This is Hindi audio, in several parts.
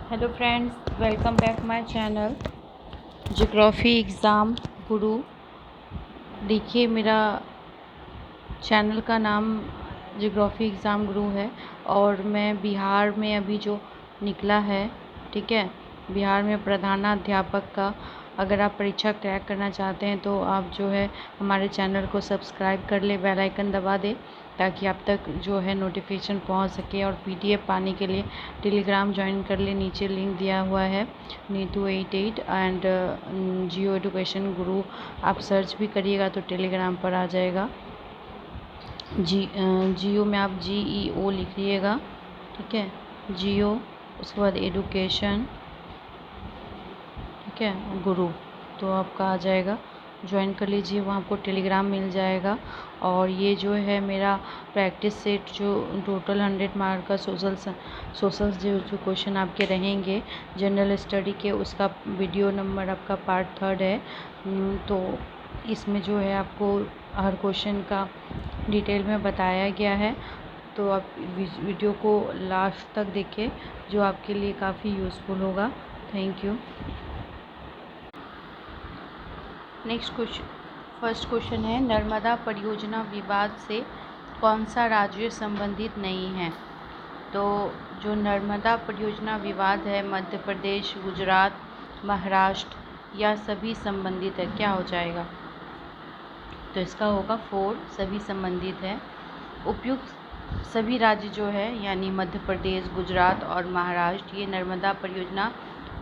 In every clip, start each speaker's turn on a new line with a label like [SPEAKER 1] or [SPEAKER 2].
[SPEAKER 1] Hello friends, welcome back my channel geography exam गुरु। देखिए, मेरा चैनल का नाम ज्योग्राफी एग्ज़ाम गुरु है और मैं बिहार में अभी जो निकला है, ठीक है, बिहार में प्रधानाध्यापक का अगर आप परीक्षा क्रैक करना चाहते हैं तो आप जो है हमारे चैनल को सब्सक्राइब कर ले, बेल आइकन दबा दें ताकि आप तक जो है नोटिफिकेशन पहुंच सके। और पीडीएफ पाने के लिए टेलीग्राम ज्वाइन कर ले, नीचे लिंक दिया हुआ है नीतू 88 एंड जियो एजुकेशन गुरु। आप सर्च भी करिएगा तो टेलीग्राम पर आ जाएगा। जियो में आप GEO लिखिएगा, ठीक है, जियो, उसके बाद एडुकेशन, ठीक है, गुरु, तो आपका आ जाएगा। ज्वाइन कर लीजिए, वहाँ आपको टेलीग्राम मिल जाएगा। और ये जो है मेरा प्रैक्टिस सेट जो टोटल 100 मार्क का सोशल जो क्वेश्चन आपके रहेंगे जनरल स्टडी के, उसका वीडियो नंबर आपका पार्ट 3 है। तो इसमें जो है आपको हर क्वेश्चन का डिटेल में बताया गया है, तो आप वीडियो को लास्ट तक देखें जो आपके लिए काफ़ी यूज़फुल होगा। Thank you. Next question, first question है, नर्मदा परियोजना विवाद से कौन सा राज्य संबंधित नहीं है? तो जो नर्मदा परियोजना विवाद है, मध्य प्रदेश, गुजरात, महाराष्ट्र या सभी संबंधित है, क्या हो जाएगा? तो इसका होगा 4, सभी संबंधित है। उपयुक्त सभी राज्य जो है यानी मध्य प्रदेश, गुजरात और महाराष्ट्र, ये नर्मदा परियोजना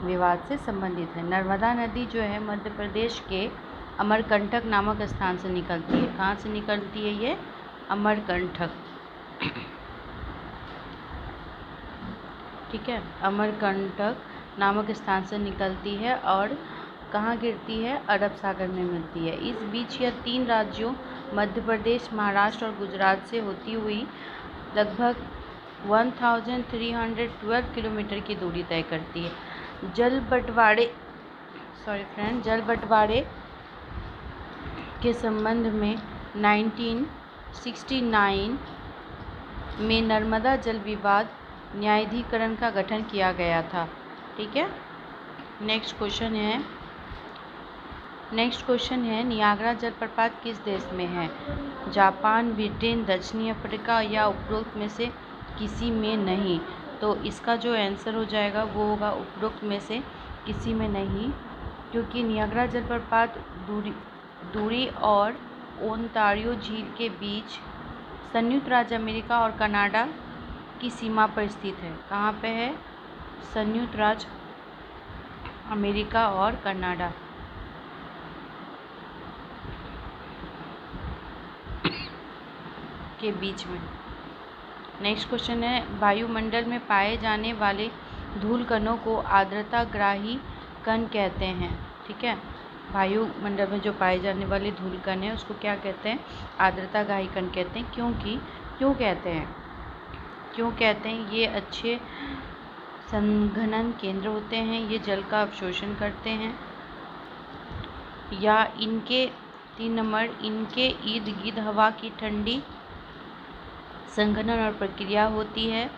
[SPEAKER 1] विवाद से संबंधित है। नर्मदा नदी जो है मध्य प्रदेश के अमरकंटक नामक स्थान से निकलती है। कहाँ से निकलती है ये? अमरकंटक, ठीक है, अमरकंटक नामक स्थान से निकलती है और कहाँ गिरती है? अरब सागर में मिलती है। इस बीच यह 3 राज्यों मध्य प्रदेश, महाराष्ट्र और गुजरात से होती हुई लगभग 1312 किलोमीटर की दूरी तय करती है। जल बंटवारे के संबंध में 1969 में नर्मदा जल विवाद न्यायाधिकरण का गठन किया गया था, ठीक है। नेक्स्ट क्वेश्चन है, नियाग्रा जलप्रपात किस देश में है? जापान, ब्रिटेन, दक्षिणी अफ्रीका या उपरोक्त में से किसी में नहीं? तो इसका जो आंसर हो जाएगा वो होगा उपरोक्त में से किसी में नहीं, क्योंकि नियाग्रा जलप्रपात दूरी और ओंटारियो झील के बीच संयुक्त राज्य अमेरिका और कनाडा की सीमा पर स्थित है। कहाँ पे है? संयुक्त राज्य अमेरिका और कनाडा के बीच में। नेक्स्ट क्वेश्चन है, वायुमंडल में पाए जाने वाले धूल कणों को आर्द्रताग्राही कण कहते हैं, ठीक है। वायुमंडल में जो पाए जाने वाले धूल कण हैं उसको क्या कहते हैं? आर्द्रताग्राही कण कहते हैं। क्यों कहते हैं? ये अच्छे संघनन केंद्र होते हैं, ये जल का अवशोषण करते हैं, या इनके 3 नंबर, इनके इर्द गिर्द हवा की ठंडी संघनन और प्रक्रिया होती है।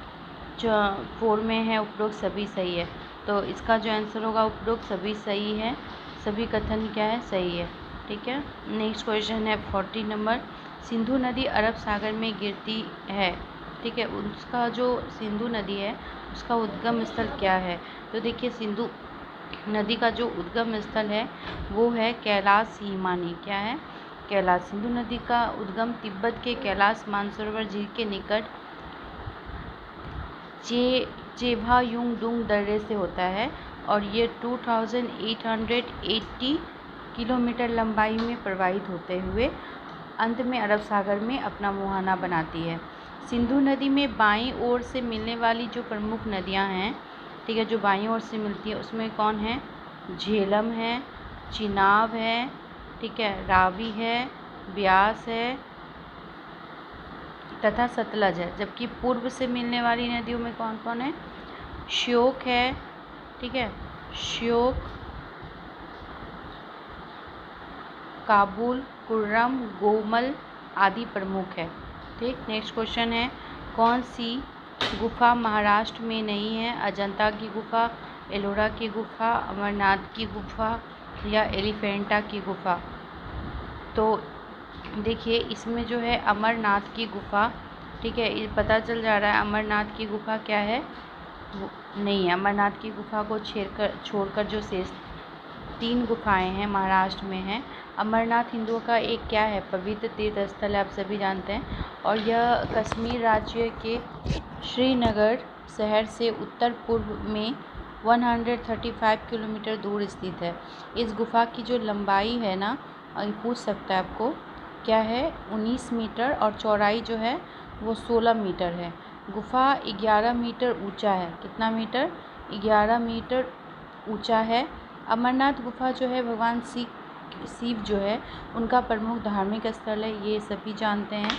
[SPEAKER 1] जो 4 में है उपरोक्त सभी सही है, तो इसका जो आंसर होगा उपरोक्त सभी सही है, सभी कथन क्या है? सही है, ठीक है। नेक्स्ट क्वेश्चन है 40 नंबर, सिंधु नदी अरब सागर में गिरती है, ठीक है, उसका जो सिंधु नदी है उसका उद्गम स्थल क्या है? तो देखिए, सिंधु नदी का जो उद्गम स्थल है वो है कैलाश हिमानी। क्या है? कैलाश। सिंधु नदी का उद्गम तिब्बत के कैलाश मानसरोवर झील के निकट चेभायुंगडुंग दर्रे से होता है और ये 2880 किलोमीटर लंबाई में प्रवाहित होते हुए अंत में अरब सागर में अपना मुहाना बनाती है। सिंधु नदी में बाईं ओर से मिलने वाली जो प्रमुख नदियां हैं, ठीक है, जो बाईं ओर से मिलती है उसमें कौन है? झेलम है, चिनाब है, ठीक है, रावी है, ब्यास है तथा सतलज है। जबकि पूर्व से मिलने वाली नदियों में कौन कौन है? श्योक है, ठीक है, श्योक, काबुल, कुर्रम, गोमल आदि प्रमुख है, ठीक। नेक्स्ट क्वेश्चन है, कौन सी गुफा महाराष्ट्र में नहीं है? अजंता की गुफा, एलोरा की गुफा, अमरनाथ की गुफा या एलिफेंटा की गुफा? तो देखिए इसमें जो है अमरनाथ की गुफा, ठीक है, ये पता चल जा रहा है अमरनाथ की गुफा क्या है, वो नहीं है। अमरनाथ की गुफा को छोड़कर जो शेष 3 गुफाएं हैं महाराष्ट्र में हैं। अमरनाथ हिंदुओं का एक क्या है, पवित्र तीर्थ स्थल है, आप सभी जानते हैं, और यह कश्मीर राज्य के श्रीनगर शहर से उत्तर पूर्व में 135 किलोमीटर दूर स्थित है। इस गुफा की जो लंबाई है ना, पूछ सकता है आपको, क्या है, 19 मीटर, और चौड़ाई जो है वो 16 मीटर है। गुफा 11 मीटर ऊंचा है। कितना मीटर? 11 मीटर ऊंचा है। अमरनाथ गुफा जो है भगवान शिव जो है उनका प्रमुख धार्मिक स्थल है, ये सभी जानते हैं।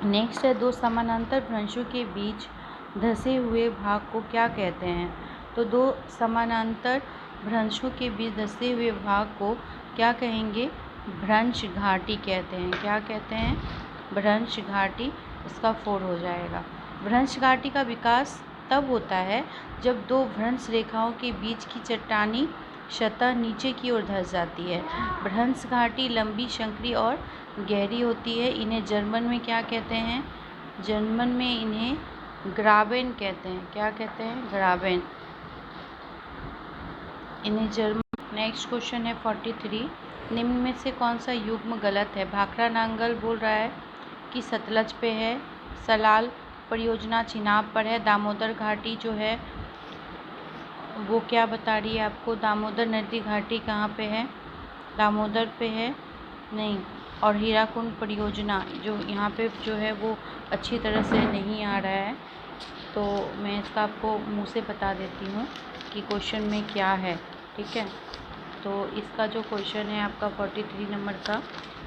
[SPEAKER 1] नेक्स्ट है, 2 समानांतर भ्रंशों के बीच धंसे हुए भाग को क्या कहते हैं? तो 2 समानांतर भ्रंशों के बीच धंसे हुए भाग को क्या कहेंगे? भ्रंश घाटी कहते हैं। क्या कहते हैं? भ्रंश घाटी, इसका 4 हो जाएगा। भ्रंश घाटी का विकास तब होता है जब 2 भ्रंश रेखाओं के बीच की चट्टानी सतह नीचे की ओर धंस जाती है। भ्रंश घाटी लंबी, संकरी और गहरी होती है। इन्हें जर्मन में क्या कहते हैं? जर्मन में इन्हें ग्राबेन कहते हैं। क्या कहते हैं? ग्राबेन, इन्हें जर्मन। नेक्स्ट क्वेश्चन है 43, निम्न में से कौन सा युग्म गलत है? भाखड़ा नांगल बोल रहा है कि सतलज पे है, सलाल परियोजना चिनाब पर है, दामोदर घाटी जो है वो क्या बता रही है आपको? दामोदर नदी घाटी कहाँ पे है? दामोदर पे है? नहीं। और हीराकुंड परियोजना जो यहाँ पे जो है वो अच्छी तरह से नहीं आ रहा है, तो मैं इसका आपको मुँह से बता देती हूँ कि क्वेश्चन में क्या है, ठीक है। तो इसका जो क्वेश्चन है आपका 43 नंबर का,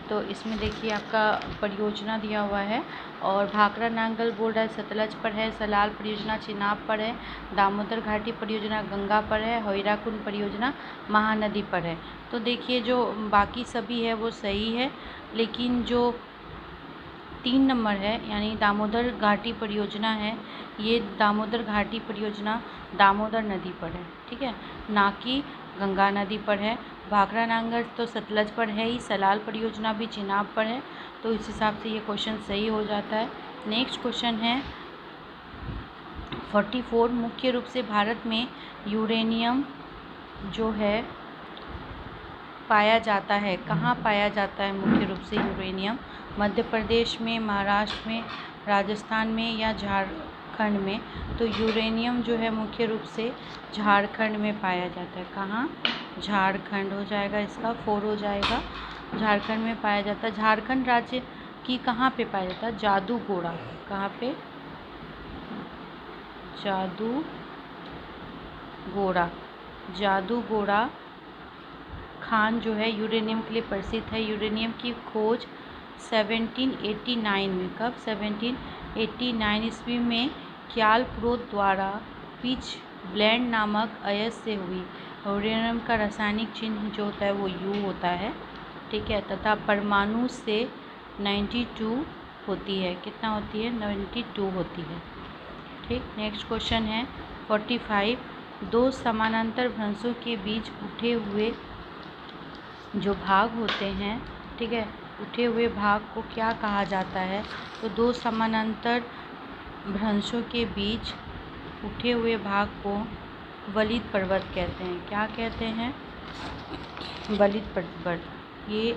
[SPEAKER 1] तो इसमें देखिए आपका परियोजना दिया हुआ है, और भाखड़ा नांगल बोल रहा है सतलज पर है, सलाल परियोजना चिनाब पर है, दामोदर घाटी परियोजना गंगा पर है, हीराकुंड परियोजना महानदी पर है। तो देखिए जो बाकी सभी है वो सही है, लेकिन जो 3 नंबर है यानी दामोदर घाटी परियोजना है, ये दामोदर घाटी परियोजना दामोदर नदी पर है, ठीक है, ना कि गंगा नदी पर है। भाखड़ा नांगल तो सतलज पर है ही, सलाल परियोजना भी चिनाब पर है, तो इस हिसाब से ये क्वेश्चन सही हो जाता है। नेक्स्ट क्वेश्चन है 44, मुख्य रूप से भारत में यूरेनियम जो है पाया जाता है, कहाँ पाया जाता है मुख्य रूप से यूरेनियम? मध्य प्रदेश में, महाराष्ट्र में, राजस्थान में या झारखंड में? तो यूरेनियम जो है मुख्य रूप से झारखंड में पाया जाता है। कहाँ? झारखंड हो जाएगा, इसका 4 हो जाएगा। झारखंड में पाया जाता है। झारखंड राज्य की कहाँ पे पाया जाता है? जादूगोड़ा। कहाँ पे? जादूगोड़ा। जादूगोड़ा खान जो है यूरेनियम के लिए प्रसिद्ध है। यूरेनियम की खोज 1789 में, कब? 1789 ईस्वी में क्यालप्रोत द्वारा पिच ब्लेंड नामक अयस्क से हुई। यूरेनियम का रासायनिक चिन्ह जो होता है वो U होता है, ठीक है, तथा परमाणु से 92 होती है। कितना होती है? 92 होती है, ठीक। नेक्स्ट क्वेश्चन है 45, 2 समानांतर भ्रंशों के बीच उठे हुए जो भाग होते हैं, ठीक है, उठे हुए भाग को क्या कहा जाता है? तो 2 समानांतर भ्रंशों के बीच उठे हुए भाग को वलित पर्वत कहते हैं। क्या कहते हैं? वलित पर्वत। ये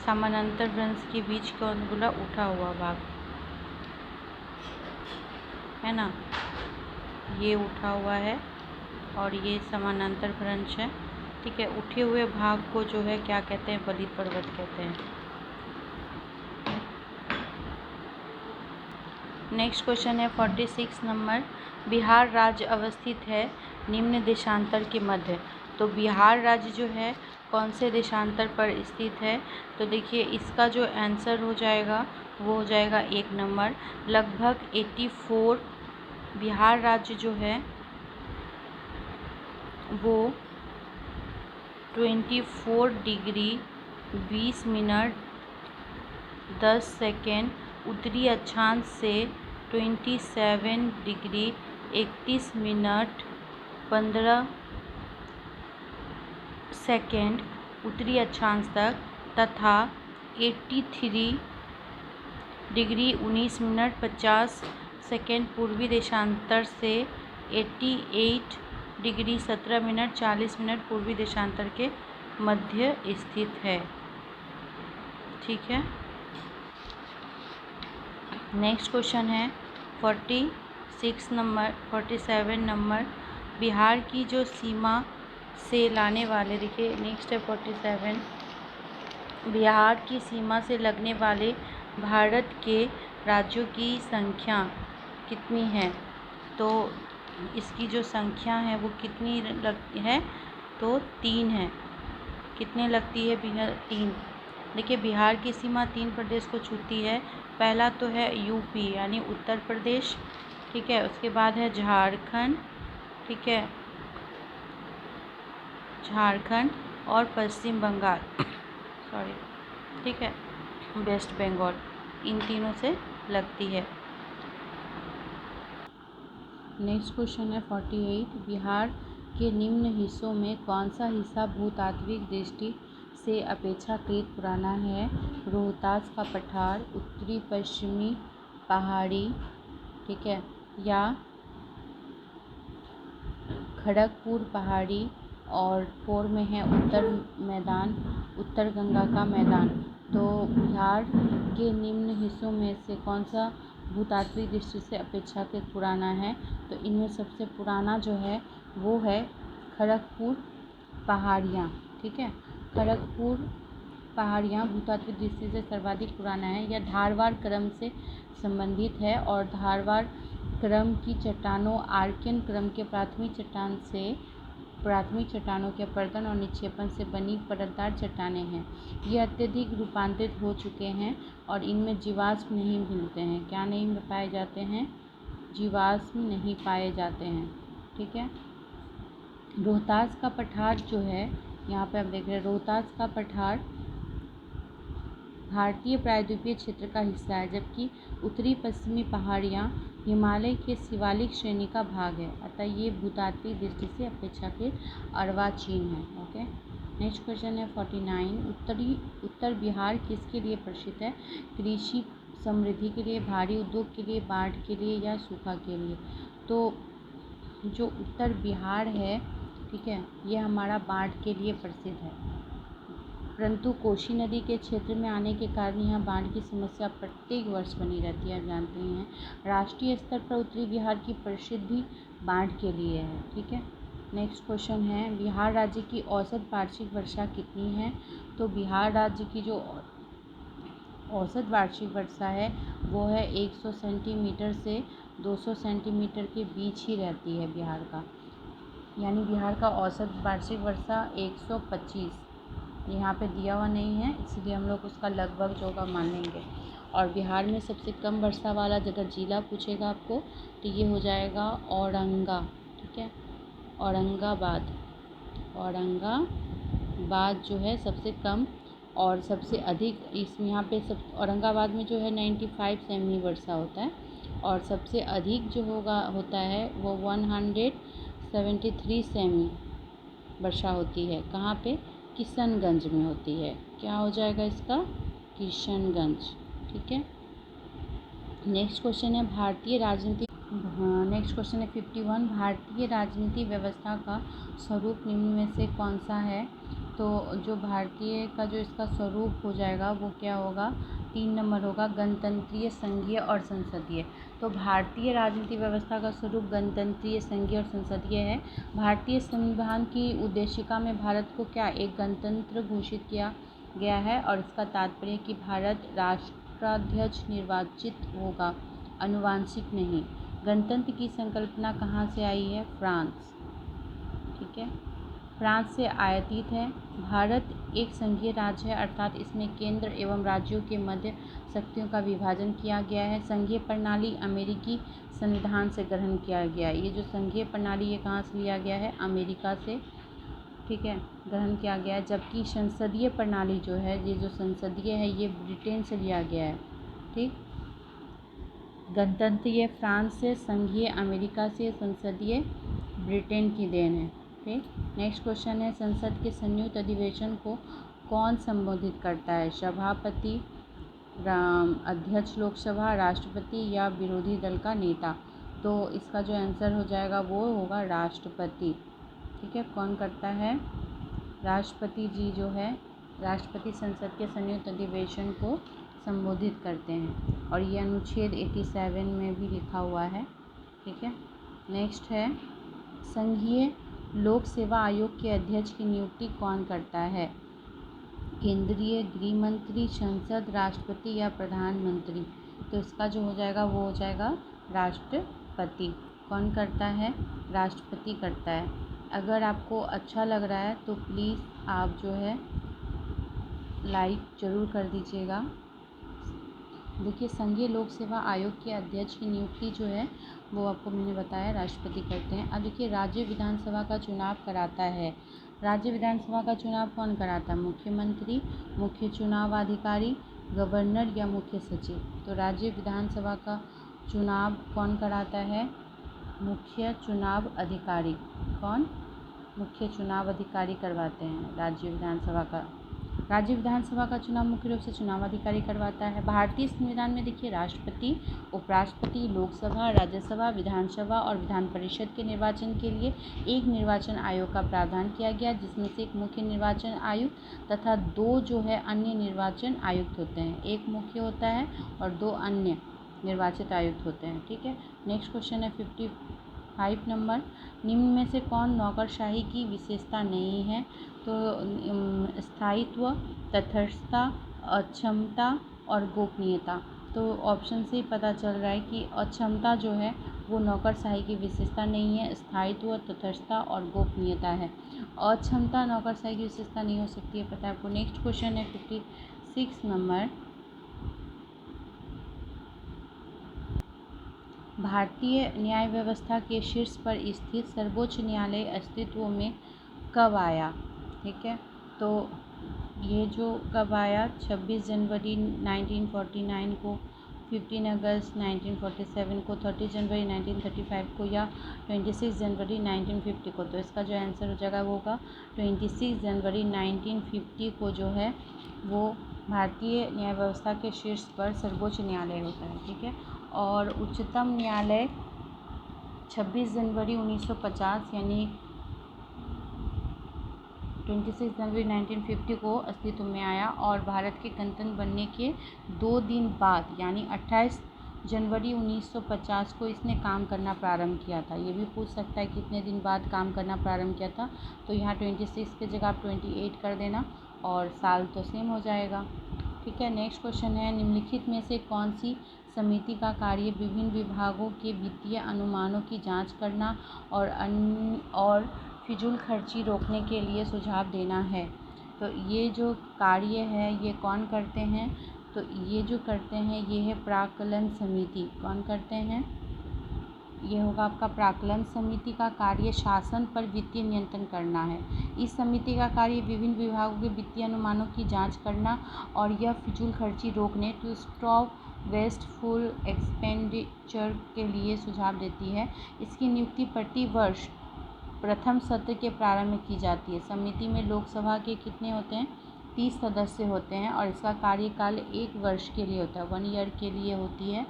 [SPEAKER 1] समानांतर भ्रंश के बीच कौन बोला? उठा हुआ भाग है ना, ये उठा हुआ है और ये समानांतर भ्रंश है, ठीक है। उठे हुए भाग को जो है क्या कहते हैं? वलित पर्वत कहते हैं। नेक्स्ट क्वेश्चन है 46 नंबर, बिहार राज्य अवस्थित है निम्न देशांतर के मध्य। तो बिहार राज्य जो है कौन से देशांतर पर स्थित है? तो देखिए इसका जो आंसर हो जाएगा वो हो जाएगा 1 नंबर, लगभग 84। बिहार राज्य जो है वो 24 डिग्री 20 मिनट 10 सेकेंड उत्तरी अक्षांश से 27 डिग्री 31 मिनट 15 सेकेंड उत्तरी अक्षांश तक तथा 83 डिग्री 19 मिनट 50 सेकेंड पूर्वी देशांतर से 88 डिग्री 17 मिनट 40 मिनट पूर्वी देशांतर के मध्य स्थित है। ठीक है। नेक्स्ट क्वेश्चन है 47 नंबर बिहार की जो सीमा से लाने वाले, देखिए नेक्स्ट है 47, बिहार की सीमा से लगने वाले भारत के राज्यों की संख्या कितनी है। तो इसकी जो संख्या है वो कितनी लगती है, तो 3 है। कितने लगती है बिहार? 3। देखिए बिहार की सीमा 3 प्रदेश को छूती है। पहला तो है यूपी यानी उत्तर प्रदेश, ठीक है। उसके बाद है झारखंड, ठीक है, झारखंड और पश्चिम बंगाल सॉरी, ठीक है, वेस्ट बंगाल, इन तीनों से लगती है। नेक्स्ट क्वेश्चन है 48, बिहार के निम्न हिस्सों में कौन सा हिस्सा भूतात्विक दृष्टि से अपेक्षाकृत पुराना है। रोहतास का पठार, उत्तरी पश्चिमी पहाड़ी, ठीक है, या खड़गपुर पहाड़ी, और 4 में है उत्तर मैदान, उत्तर गंगा का मैदान। तो बिहार के निम्न हिस्सों में से कौन सा भूतात्विक दृष्टि से अपेक्षाकृत पुराना है। तो इनमें सबसे पुराना जो है वो है खड़गपुर पहाड़ियाँ, ठीक है। खड़गपुर पहाड़ियाँ भूतात्विक दृष्टि से सर्वाधिक पुराना है। यह धारवाड़ क्रम से संबंधित है और धारवाड़ क्रम की चट्टानों आर्कियन क्रम के प्राथमिक चट्टानों के अपरदन और निक्षेपण से बनी परतदार चट्टानें हैं। ये अत्यधिक रूपांतरित हो चुके हैं और इनमें जीवाश्म नहीं मिलते हैं। क्या नहीं पाए जाते हैं? जीवाश्म नहीं पाए जाते हैं, ठीक है। रोहतास का पठार जो है, यहाँ पे आप देख रहे हैं रोहतास का पठार भारतीय प्रायद्वीपीय क्षेत्र का हिस्सा है, जबकि उत्तरी पश्चिमी पहाड़ियाँ हिमालय के शिवालिक श्रेणी का भाग है। अतः ये भूतात्विक दृष्टि से अपेक्षाकृत अर्वाचीन है। ओके। नेक्स्ट क्वेश्चन है 49, उत्तर बिहार किसके लिए प्रसिद्ध है। कृषि समृद्धि के लिए, भारी उद्योग के लिए, बाढ़ के लिए या सूखा के लिए। तो जो उत्तर बिहार है, ठीक है, ये हमारा बाढ़ के लिए प्रसिद्ध है, परंतु कोसी नदी के क्षेत्र में आने के कारण यहाँ बाढ़ की समस्या प्रत्येक वर्ष बनी रहती है, आप जानते हैं। राष्ट्रीय स्तर पर उत्तरी बिहार की प्रसिद्धि बाढ़ के लिए है, ठीक है। नेक्स्ट क्वेश्चन है बिहार राज्य की औसत वार्षिक वर्षा कितनी है। तो बिहार राज्य की जो औसत वार्षिक वर्षा है वो है 100 सेंटीमीटर से 200 सेंटीमीटर के बीच ही रहती है बिहार का, यानी बिहार का औसत वार्षिक वर्षा 125 यहाँ पे दिया हुआ नहीं है, इसलिए हम लोग उसका लगभग जो होगा मान लेंगे। और बिहार में सबसे कम वर्षा वाला अगर जिला पूछेगा आपको तो ये हो जाएगा औरंगा, ठीक है, औरंगाबाद जो है सबसे कम, और सबसे अधिक इसमें यहाँ पे सब औरंगाबाद में जो है 95 सेमी वर्षा होता है, और सबसे अधिक जो होता है वो 173 सेमी वर्षा होती है। कहाँ पे? किशनगंज में होती है। क्या हो जाएगा इसका? किशनगंज, ठीक है। नेक्स्ट क्वेश्चन है नेक्स्ट क्वेश्चन है 51, भारतीय राजनीति व्यवस्था का स्वरूप निम्न में से कौन सा है। तो जो भारतीय का जो इसका स्वरूप हो जाएगा वो क्या होगा? 3 नंबर होगा, गणतंत्रीय, संघीय और संसदीय। तो भारतीय राजनीति व्यवस्था का स्वरूप गणतंत्रीय, संघीय और संसदीय है। भारतीय संविधान की उद्देशिका में भारत को क्या एक गणतंत्र घोषित किया गया है, और इसका तात्पर्य कि भारत राष्ट्राध्यक्ष निर्वाचित होगा, आनुवंशिक नहीं। गणतंत्र की संकल्पना कहाँ से आई है? फ्रांस, ठीक है, फ्रांस से आयातित है। भारत एक संघीय राज्य है, अर्थात इसमें केंद्र एवं राज्यों के मध्य शक्तियों का विभाजन किया गया है। संघीय प्रणाली अमेरिकी संविधान से ग्रहण किया गया है। ये जो संघीय प्रणाली ये कहाँ से लिया गया है? अमेरिका से, ठीक है, ग्रहण किया गया है। जबकि संसदीय प्रणाली जो है, ये जो संसदीय है ये ब्रिटेन से लिया गया है, ठीक। गणतंत्रीय फ्रांस से, संघीय अमेरिका से, संसदीय ब्रिटेन की देन है। फिर नेक्स्ट क्वेश्चन है, संसद के संयुक्त अधिवेशन को कौन संबोधित करता है? सभापति, अध्यक्ष लोकसभा, राष्ट्रपति या विरोधी दल का नेता? तो इसका जो आंसर हो जाएगा वो होगा राष्ट्रपति। ठीक है, कौन करता है? राष्ट्रपति जी जो है, राष्ट्रपति संसद के संयुक्त अधिवेशन को संबोधित करते हैं और ये अनुच्छेद 87 में भी लिखा हुआ है। ठीक है, नेक्स्ट है, संघीय लोक सेवा आयोग के अध्यक्ष की नियुक्ति कौन करता है? केंद्रीय गृह मंत्री, संसद, राष्ट्रपति या प्रधानमंत्री? तो इसका जो हो जाएगा वो हो जाएगा राष्ट्रपति। कौन करता है? राष्ट्रपति करता है। अगर आपको अच्छा लग रहा है तो प्लीज़ आप जो है लाइक ज़रूर कर दीजिएगा। देखिए, संघीय लोक सेवा आयोग के अध्यक्ष की नियुक्ति जो है वो आपको मैंने बताया राष्ट्रपति करते हैं। अब देखिए, राज्य विधानसभा का चुनाव कराता है। राज्य विधानसभा का चुनाव कौन कराता है? मुख्यमंत्री, मुख्य चुनाव अधिकारी, गवर्नर या मुख्य सचिव? तो राज्य विधानसभा का चुनाव कौन कराता है? मुख्य चुनाव अधिकारी। कौन? मुख्य चुनाव अधिकारी करवाते हैं राज्य विधानसभा का। राज्य विधानसभा का चुनाव मुख्य रूप से चुनाव अधिकारी करवाता है। भारतीय संविधान में देखिए, राष्ट्रपति, उपराष्ट्रपति, लोकसभा, राज्यसभा, विधानसभा और विधान परिषद के निर्वाचन के लिए एक निर्वाचन आयोग का प्रावधान किया गया, जिसमें से एक मुख्य निर्वाचन आयुक्त तथा 2 जो है अन्य निर्वाचन आयुक्त होते हैं। एक मुख्य होता है और 2 अन्य निर्वाचित आयुक्त होते हैं। ठीक है, नेक्स्ट क्वेश्चन है 55 नंबर, निम्न में से कौन नौकरशाही की विशेषता नहीं है? तो स्थायित्व, तटस्थता, अक्षमता और गोपनीयता। तो ऑप्शन से पता चल रहा है कि अक्षमता जो है वो नौकरशाही की विशेषता नहीं है, स्थायित्व, तटस्थता और गोपनीयता है। अक्षमता नौकरशाही की विशेषता नहीं हो सकती है, पता है आपको। नेक्स्ट क्वेश्चन है 56 नंबर, भारतीय न्याय व्यवस्था के शीर्ष पर स्थित सर्वोच्च न्यायालय अस्तित्व में कब आया? ठीक है, तो ये जो कब आया, 26 जनवरी 1949 को, 15 अगस्त 1947 को, 30 जनवरी 1935 को या 26 जनवरी 1950 को? तो इसका जो आंसर हो जाएगा वो होगा 26 जनवरी 1950 को जो है वो भारतीय न्याय व्यवस्था के शीर्ष पर सर्वोच्च न्यायालय होता है। ठीक है, और उच्चतम न्यायालय 26 जनवरी 1950 यानी 26 जनवरी 1950 को अस्तित्व में आया और भारत के गणतंत्र बनने के 2 दिन बाद यानी 28 जनवरी 1950 को इसने काम करना प्रारंभ किया था। ये भी पूछ सकता है कितने दिन बाद काम करना प्रारंभ किया था, तो यहाँ 26 की जगह आप 28 कर देना और साल तो सेम हो जाएगा। ठीक है, नेक्स्ट क्वेश्चन है, निम्नलिखित में से कौन सी समिति का कार्य विभिन्न विभागों के वित्तीय अनुमानों की जांच करना और फिजूल खर्ची रोकने के लिए सुझाव देना है? तो ये जो कार्य है ये कौन करते हैं? तो ये जो करते हैं ये है प्राक्कलन समिति। कौन करते हैं? ये होगा आपका प्राक्कलन समिति का कार्य शासन पर वित्तीय नियंत्रण करना है। इस समिति का कार्य विभिन्न विभागों के वित्तीय अनुमानों की जांच करना और यह फिजूल खर्ची रोकने, टू स्टॉप वेस्टफुल एक्सपेंडिचर के लिए सुझाव देती है। इसकी नियुक्ति प्रति वर्ष प्रथम सत्र के प्रारंभ में की जाती है। समिति में लोकसभा के कितने होते हैं? 30 सदस्य होते हैं और इसका कार्यकाल 1 वर्ष के लिए होता है, 1 ईयर के लिए होती है।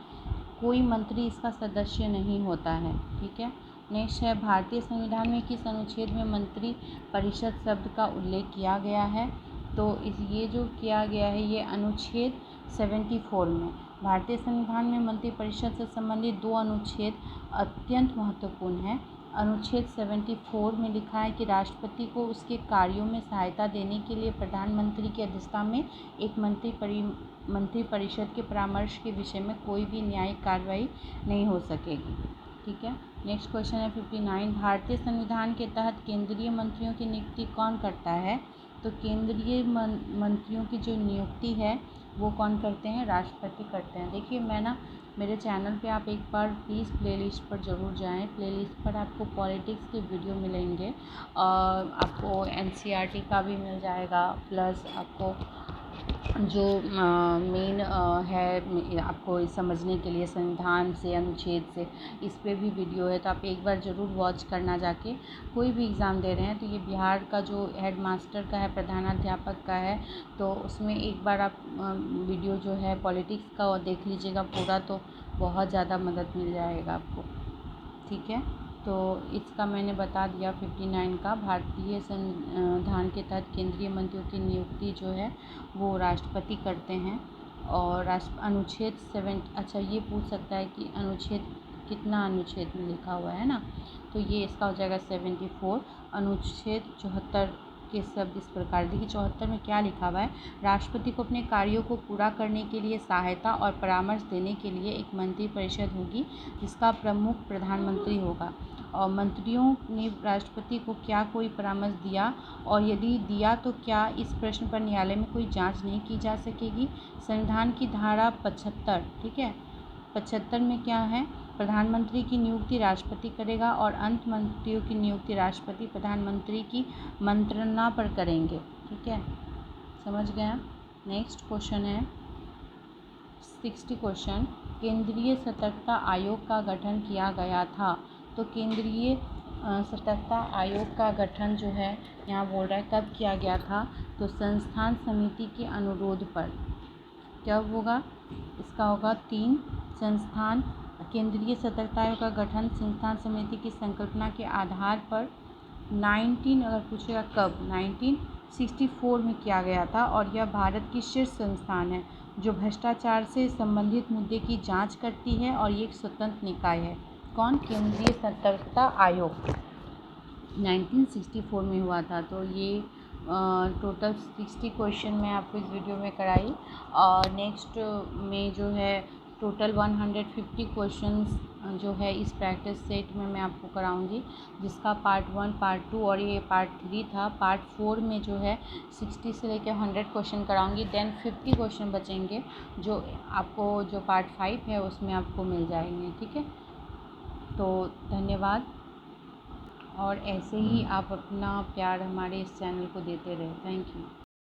[SPEAKER 1] कोई मंत्री इसका सदस्य नहीं होता है। ठीक है, नेक्स्ट है, भारतीय संविधान में किस अनुच्छेद में मंत्री परिषद शब्द का उल्लेख किया गया है? तो ये जो किया गया है ये अनुच्छेद 74 में। भारतीय संविधान में मंत्री परिषद से संबंधित 2 अनुच्छेद अत्यंत महत्वपूर्ण हैं। अनुच्छेद 74 में लिखा है कि राष्ट्रपति को उसके कार्यों में सहायता देने के लिए प्रधानमंत्री की अध्यक्षता में एक मंत्री परिषद के परामर्श के विषय में कोई भी न्यायिक कार्रवाई नहीं हो सकेगी। ठीक है, नेक्स्ट क्वेश्चन है 59, भारतीय संविधान के तहत केंद्रीय मंत्रियों की नियुक्ति कौन करता है? तो केंद्रीय मंत्रियों की जो नियुक्ति है वो कौन करते हैं? राष्ट्रपति करते हैं। देखिए, मैं ना मेरे चैनल पे आप एक बार प्लीज़ प्लेलिस्ट पर ज़रूर जाएं। प्लेलिस्ट पर आपको पॉलिटिक्स के वीडियो मिलेंगे और आपको NCERT का भी मिल जाएगा, प्लस आपको जो मेन है आपको समझने के लिए संविधान से, अनुच्छेद से, इस पे भी वीडियो है, तो आप एक बार ज़रूर वॉच करना जाके। कोई भी एग्ज़ाम दे रहे हैं तो ये बिहार का जो हेड मास्टर का है, प्रधानाध्यापक का है, तो उसमें एक बार आप वीडियो जो है पॉलिटिक्स का और देख लीजिएगा पूरा, तो बहुत ज़्यादा मदद मिल जाएगा आपको। ठीक है, तो इसका मैंने बता दिया 59 का। भारतीय संविधान के तहत केंद्रीय मंत्रियों की नियुक्ति जो है वो राष्ट्रपति करते हैं। और अनुच्छेद 7, अच्छा ये पूछ सकता है कि अनुच्छेद कितना अनुच्छेद में लिखा हुआ है ना, तो ये इसका हो जाएगा 74। अनुच्छेद 74 के शब्द इस प्रकार, देखिए 74 में क्या लिखा हुआ है। राष्ट्रपति को अपने कार्यों को पूरा करने के लिए सहायता और परामर्श देने के लिए एक मंत्रिपरिषद होगी, जिसका प्रमुख प्रधानमंत्री होगा। और मंत्रियों ने राष्ट्रपति को क्या कोई परामर्श दिया, और यदि दिया तो क्या इस प्रश्न पर न्यायालय में कोई जांच नहीं की जा सकेगी। संविधान की धारा 75, ठीक है, 75 में क्या है, प्रधानमंत्री की नियुक्ति राष्ट्रपति करेगा और अंत मंत्रियों की नियुक्ति राष्ट्रपति प्रधानमंत्री की मंत्रणा पर करेंगे। ठीक है, समझ गए आप। नेक्स्ट क्वेश्चन है 60 क्वेश्चन, केंद्रीय सतर्कता आयोग का गठन किया गया था। तो केंद्रीय सतर्कता आयोग का गठन जो है यहाँ बोल रहा है कब किया गया था, तो संस्थान समिति के अनुरोध पर। कब होगा, इसका होगा 3 संस्थान केंद्रीय सतर्कता आयोग का गठन संस्थान समिति की संकल्पना के आधार पर 19, अगर पूछेगा कब, 1964 में किया गया था। और यह भारत की शीर्ष संस्थान है जो भ्रष्टाचार से संबंधित मुद्दे की जांच करती है, और ये एक स्वतंत्र निकाय है। कौन, केंद्रीय सतर्कता आयोग 1964 में हुआ था। तो ये टोटल 60 क्वेश्चन मैं आपको इस वीडियो में कराई। और नेक्स्ट में जो है टोटल 150 क्वेश्चंस जो है इस प्रैक्टिस सेट में मैं आपको कराऊंगी, जिसका पार्ट 1, पार्ट 2 और ये पार्ट 3 था। पार्ट 4 में जो है 60 से लेकर 100 क्वेश्चन कराऊंगी। देन 50 क्वेश्चन बचेंगे जो आपको, जो पार्ट 5 है उसमें आपको मिल जाएंगे। ठीक है, तो धन्यवाद, और ऐसे ही आप अपना प्यार हमारे इस चैनल को देते रहें। Thank you.